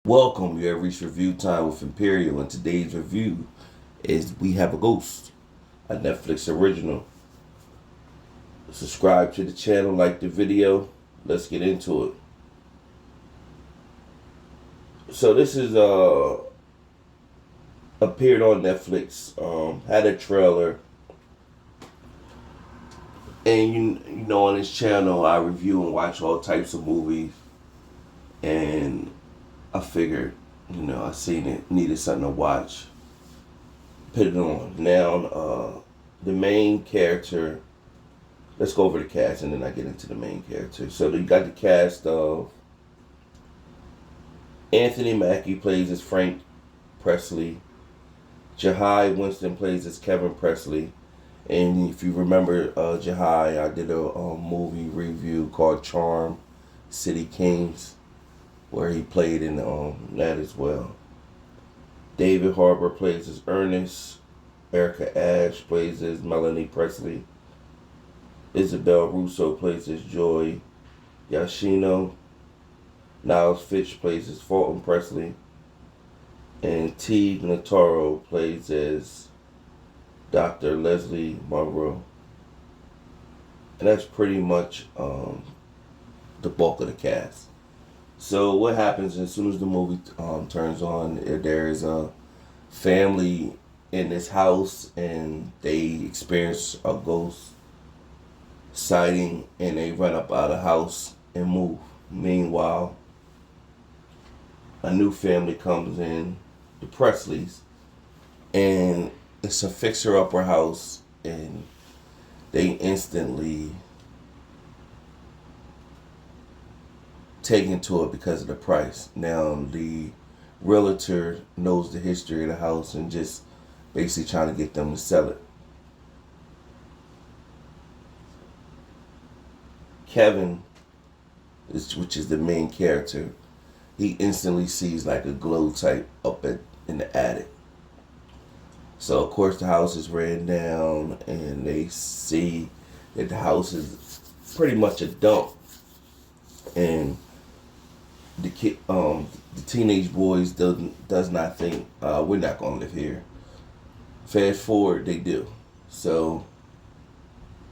Welcome, you have reached review time with Imperial, and today's review is We Have a Ghost, a Netflix original. Subscribe to the channel, like the video. Let's get into it. So this is appeared on Netflix, had a trailer, and you know on this channel I review and watch all types of movies, and I figured, I seen it, needed something to watch, put it on. Now, the main character, let's go over the cast and then I get into the main character. So you got the cast of Anthony Mackie plays as Frank Presley. Jahai Winston plays as Kevin Presley. And if you remember Jahai, I did a movie review called Charm City Kings, where he played in that as well. David Harbour plays as Ernest. Erica Ash plays as Melanie Presley. Isabel Russo plays as Joy Yashino. Niles Fitch plays as Fulton Presley. And Teague Notaro plays as Dr. Leslie Monroe. And that's pretty much the bulk of the cast. So what happens as soon as the movie turns on, there is a family in this house and they experience a ghost sighting and they run up out of the house and move. Meanwhile, a new family comes in, the Presleys, and it's a fixer-upper house, and they instantly take into it because of the price. Now, the realtor knows the history of the house and just basically trying to get them to sell it. Kevin, which is the main character, he instantly sees like a glow type up in the attic. So of course the house is ran down and they see that the house is pretty much a dump. And the teenage boys does not think we're not gonna live here. Fast forward, they do. So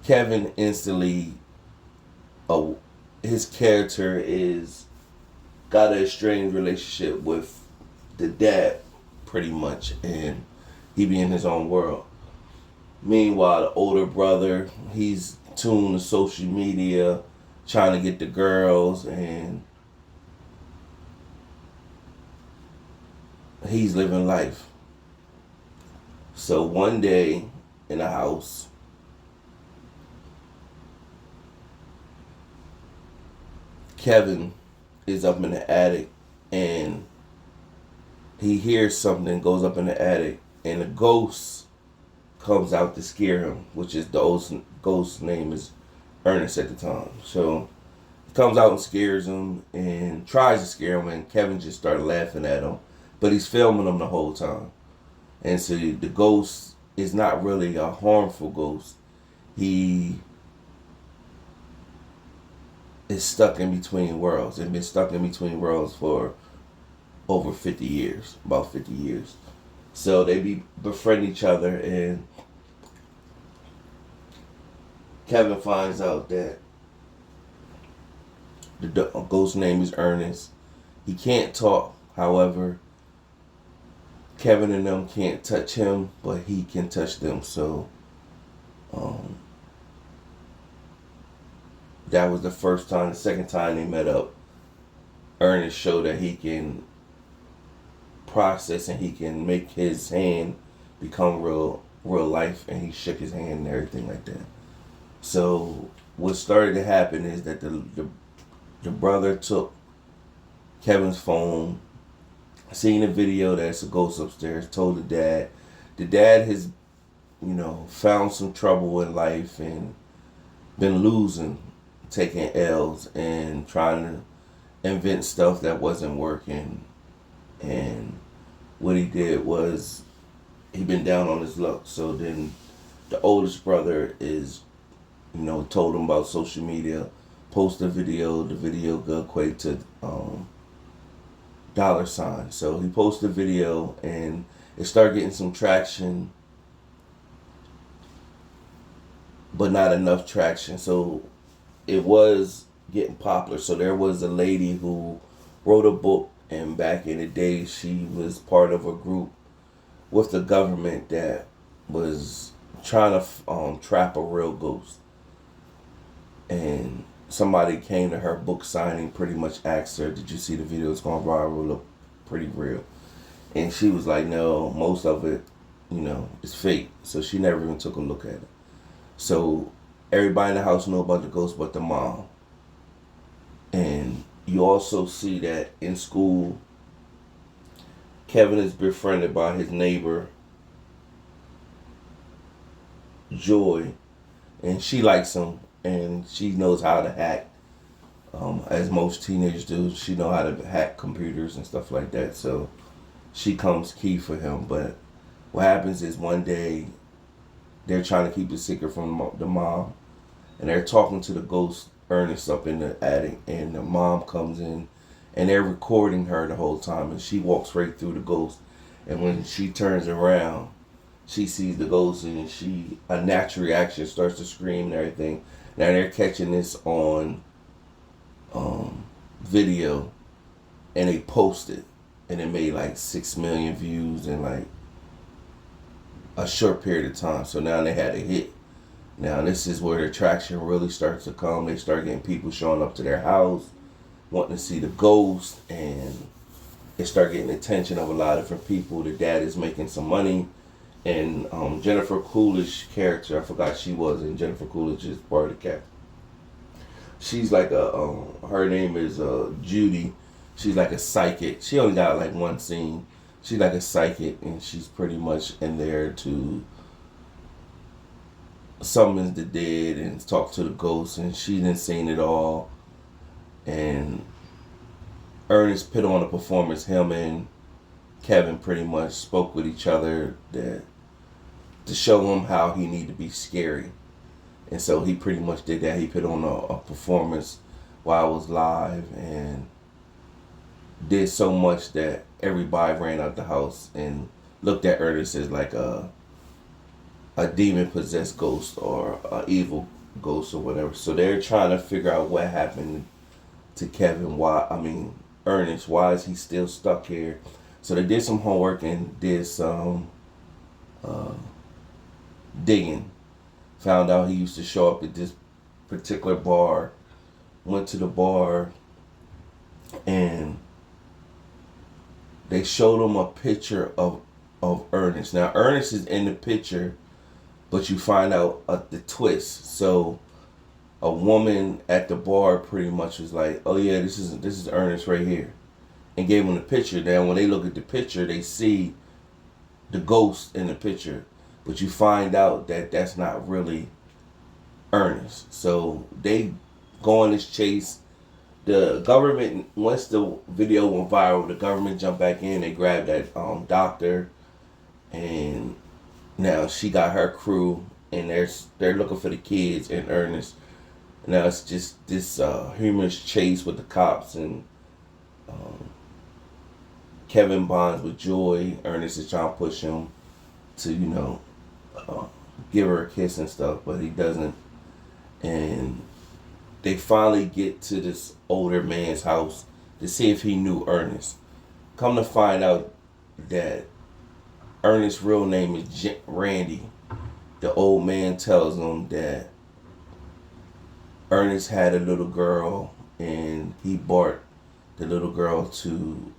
Kevin instantly, his character is got a estranged relationship with the dad, pretty much, and he be in his own world. Meanwhile, the older brother, he's tuned to social media, trying to get the girls, and he's living life. So one day in the house, Kevin is up in the attic and he hears something, goes up in the attic, and a ghost comes out to scare him, which is the ghost's name is Ernest at the time. So he comes out and scares him and tries to scare him, and Kevin just started laughing at him, but he's filming him the whole time. And so the ghost is not really a harmful ghost. He is stuck in between worlds and been stuck in between worlds for over 50 years, about 50 years. So they befriend each other, and Kevin finds out that the ghost's name is Ernest. He can't talk, however, Kevin and them can't touch him, but he can touch them. So that was the first time. The second time they met up, Ernest showed that he can process and he can make his hand become real life, and he shook his hand and everything like that. So what started to happen is that the brother took Kevin's phone, seen a video that's a ghost upstairs, told the dad. The dad has, found some trouble in life and been losing, taking L's and trying to invent stuff that wasn't working. And what he did was he been down on his luck. So then the oldest brother is, told him about social media, post a video, the video go equate to dollar sign. So he posted a video and it started getting some traction, but not enough traction. So it was getting popular. So there was a lady who wrote a book, and back in the day, she was part of a group with the government that was trying to trap a real ghost. And somebody came to her book signing, pretty much asked her, "Did you see the video? It's going viral. Look pretty real." And she was like, "No, most of it, is fake." So she never even took a look at it. So everybody in the house knew about the ghost but the mom. And you also see that in school, Kevin is befriended by his neighbor, Joy, and she likes him, and she knows how to hack. As most teenagers do, she know how to hack computers and stuff like that. So she comes key for him. But what happens is one day they're trying to keep the secret from the mom, and they're talking to the ghost Ernest up in the attic, and the mom comes in, and they're recording her the whole time, and she walks right through the ghost, and when she turns around, she sees the ghost, and a natural reaction, starts to scream and everything. Now they're catching this on video, and they post it, and it made like 6 million views in like a short period of time. So now they had a hit. Now this is where the traction really starts to come. They start getting people showing up to their house, wanting to see the ghost, and it start getting the attention of a lot of different people. The dad is making some money, and Jennifer Coolidge character, I forgot she was in. Jennifer Coolidge is part of the cast. She's like her name is Judy. She's like a psychic. She only got like one scene. She's like a psychic, and she's pretty much in there to summons the dead and talk to the ghosts, and she didn't seen it all. And Ernest put on a performance. Him and Kevin pretty much spoke with each other to show him how he needed to be scary. And so he pretty much did that. He put on a performance while I was live, and did so much that everybody ran out the house and looked at Ernest as like a demon possessed ghost or an evil ghost or whatever. So they're trying to figure out what happened to Kevin. Ernest, why is he still stuck here? So they did some homework and did some digging. Found out he used to show up at this particular bar. Went to the bar, and they showed him a picture of Ernest. Now Ernest is in the picture, but you find out the twist. So a woman at the bar pretty much was like, "Oh yeah, this is Ernest right here," and gave him the picture. Now when they look at the picture, they see the ghost in the picture, but you find out that that's not really Ernest. So they go on this chase. The government, once the video went viral, the government jumped back in. They grabbed that doctor, and now she got her crew, and they're looking for the kids and Ernest. Now it's just this humorous chase with the cops, and Kevin bonds with Joy. Ernest is trying to push him to give her a kiss and stuff, but he doesn't. And they finally get to this older man's house to see if he knew Ernest. Come to find out that Ernest's real name is Randy. The old man tells them that Ernest had a little girl, and he brought the little girl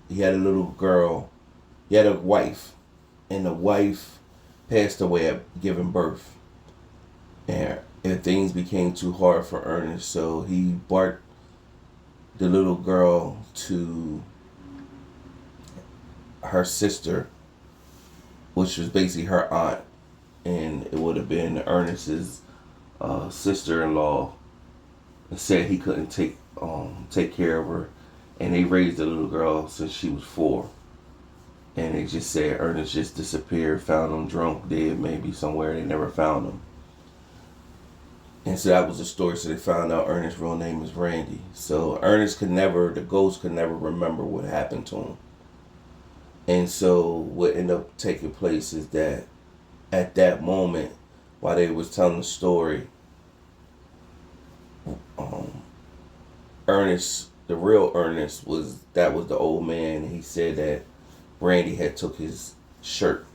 he had a wife, and the wife passed away at giving birth. And things became too hard for Ernest, so he brought the little girl to her sister, which was basically her aunt, and it would have been Ernest's sister-in-law. And said he couldn't take care of her, and they raised the little girl since she was 4. And they just said Ernest just disappeared, found him drunk, dead, maybe somewhere. They never found him. And so that was the story. So they found out Ernest's real name is Randy. So the ghost could never remember what happened to him. And so what ended up taking place is that at that moment, while they was telling the story, um, Ernest, the real Ernest, was the old man. And he said that Randy had took his shirt.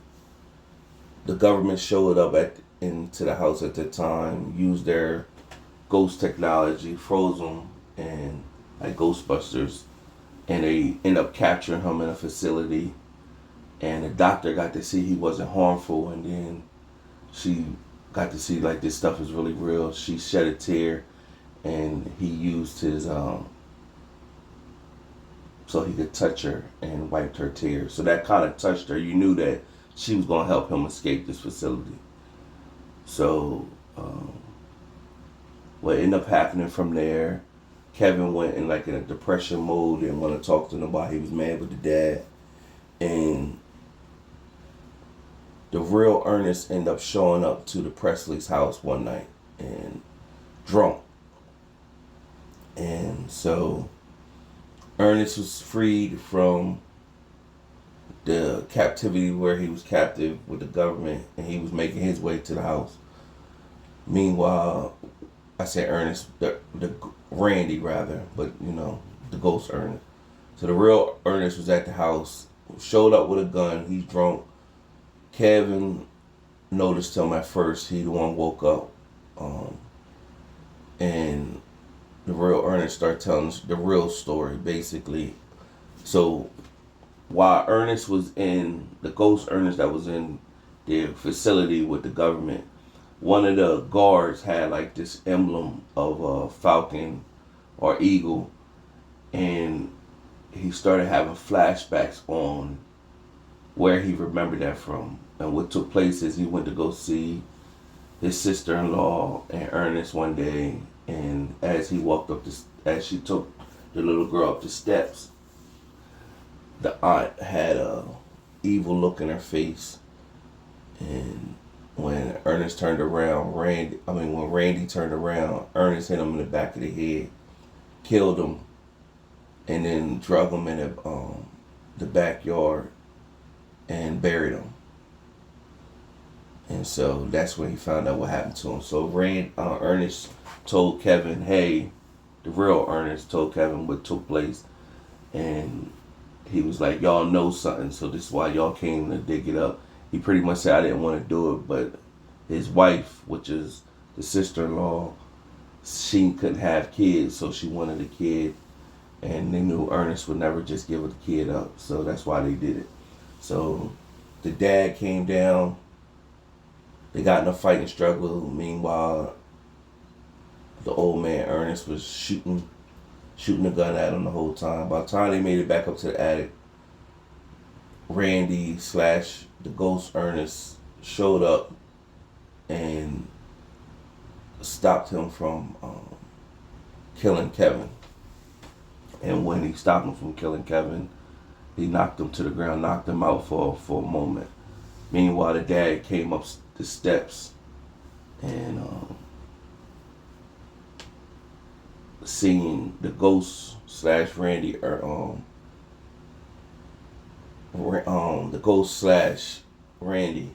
The government showed up into the house at the time, used their ghost technology, froze him, and like Ghostbusters, and they end up capturing him in a facility. And the doctor got to see he wasn't harmful, and then she got to see like this stuff is really real. She shed a tear, and he used his so he could touch her and wiped her tears. So that kind of touched her. You knew that she was going to help him escape this facility. So what ended up happening from there, Kevin went in like in a depression mode, didn't want to talk to nobody. He was mad with the dad. And the real Ernest ended up showing up to the Presley's house one night and drunk. And so Ernest was freed from the captivity where he was captive with the government, and he was making his way to the house. Meanwhile, I said Ernest, the Randy rather, but you know, the ghost Ernest. So the real Ernest was at the house, showed up with a gun. He's drunk. Kevin noticed him at first. He the one woke up, and the real Ernest started telling the real story, basically. So while Ernest was in, the ghost Ernest that was in the facility with the government, one of the guards had like this emblem of a falcon or eagle, and he started having flashbacks on where he remembered that from. And what took place is he went to go see his sister-in-law and Ernest one day, and as he walked up as she took the little girl up the steps, the aunt had a evil look in her face. And when Ernest turned around, when Randy turned around, Ernest hit him in the back of the head, killed him, and then drug him in the backyard and buried him. And so that's when he found out what happened to him. So Ernest told Kevin, hey, the real Ernest told Kevin what took place. And he was like, y'all know something, so this is why y'all came to dig it up. He pretty much said, I didn't want to do it, but his wife, which is the sister-in-law, she couldn't have kids, so she wanted a kid. And they knew Ernest would never just give the kid up, so that's why they did it. So the dad came down. They got in a fighting struggle. Meanwhile, the old man Ernest was shooting the gun at him the whole time. By the time they made it back up to the attic, Randy / the ghost Ernest showed up and stopped him from killing Kevin. And when he stopped him from killing Kevin, he knocked him to the ground, knocked him out for a moment. Meanwhile, the dad came up the steps and seen the ghost / Randy, the ghost / Randy,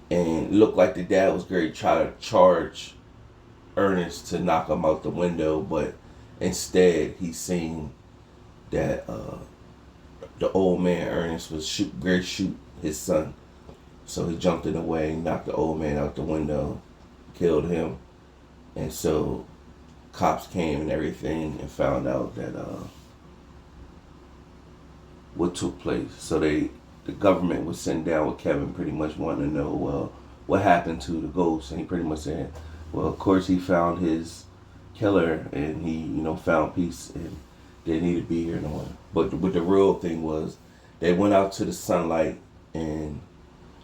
and it looked like the dad was going to try to charge Ernest to knock him out the window, but instead he seen that the old man Ernest was shoot his son. So he jumped in the way, knocked the old man out the window, killed him. And so cops came and everything and found out that what took place. So the government was sitting down with Kevin, pretty much wanting to know, well, what happened to the ghost. And he pretty much said, well, of course he found his killer and he, found peace and didn't need to be here no more. But the real thing was they went out to the sunlight and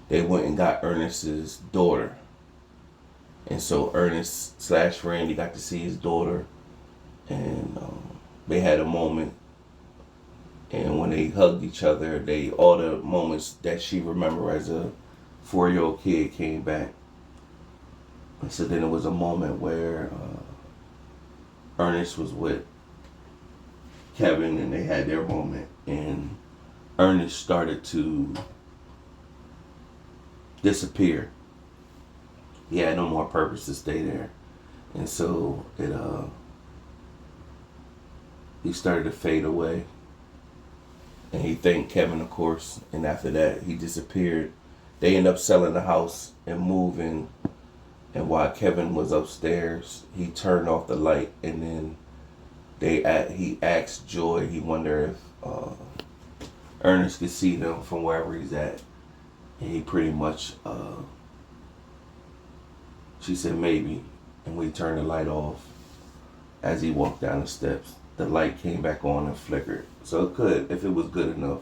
they went and got Ernest's daughter. And so Ernest / Randy got to see his daughter, and they had a moment. And when they hugged each other, all the moments that she remembered as a 4-year-old kid came back. And so then it was a moment where Ernest was with Kevin and they had their moment. And Ernest started to disappear. He had no more purpose to stay there, and so he started to fade away. And he thanked Kevin, of course. And after that, he disappeared. They ended up selling the house and moving. And while Kevin was upstairs, he turned off the light, and then he asked Joy. He wondered if Ernest could see them from wherever he's at, and he pretty much she said maybe, and we turned the light off. As he walked down the steps, the light came back on and flickered. So it could, if it was good enough.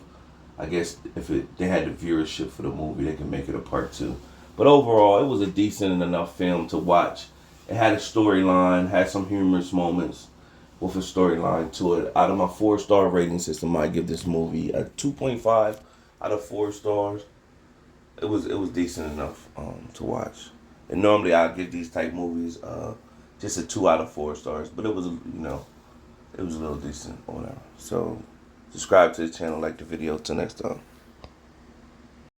I guess if they had the viewership for the movie, they could make it a part 2. But overall, it was a decent enough film to watch. It had a storyline, had some humorous moments with a storyline to it. Out of my 4-star rating system, I give this movie a 2.5 out of 4 stars. It was decent enough to watch. And normally I give these type movies just a 2 out of 4 stars, but it was it was a little decent or whatever. So subscribe to the channel, like the video. Till next time.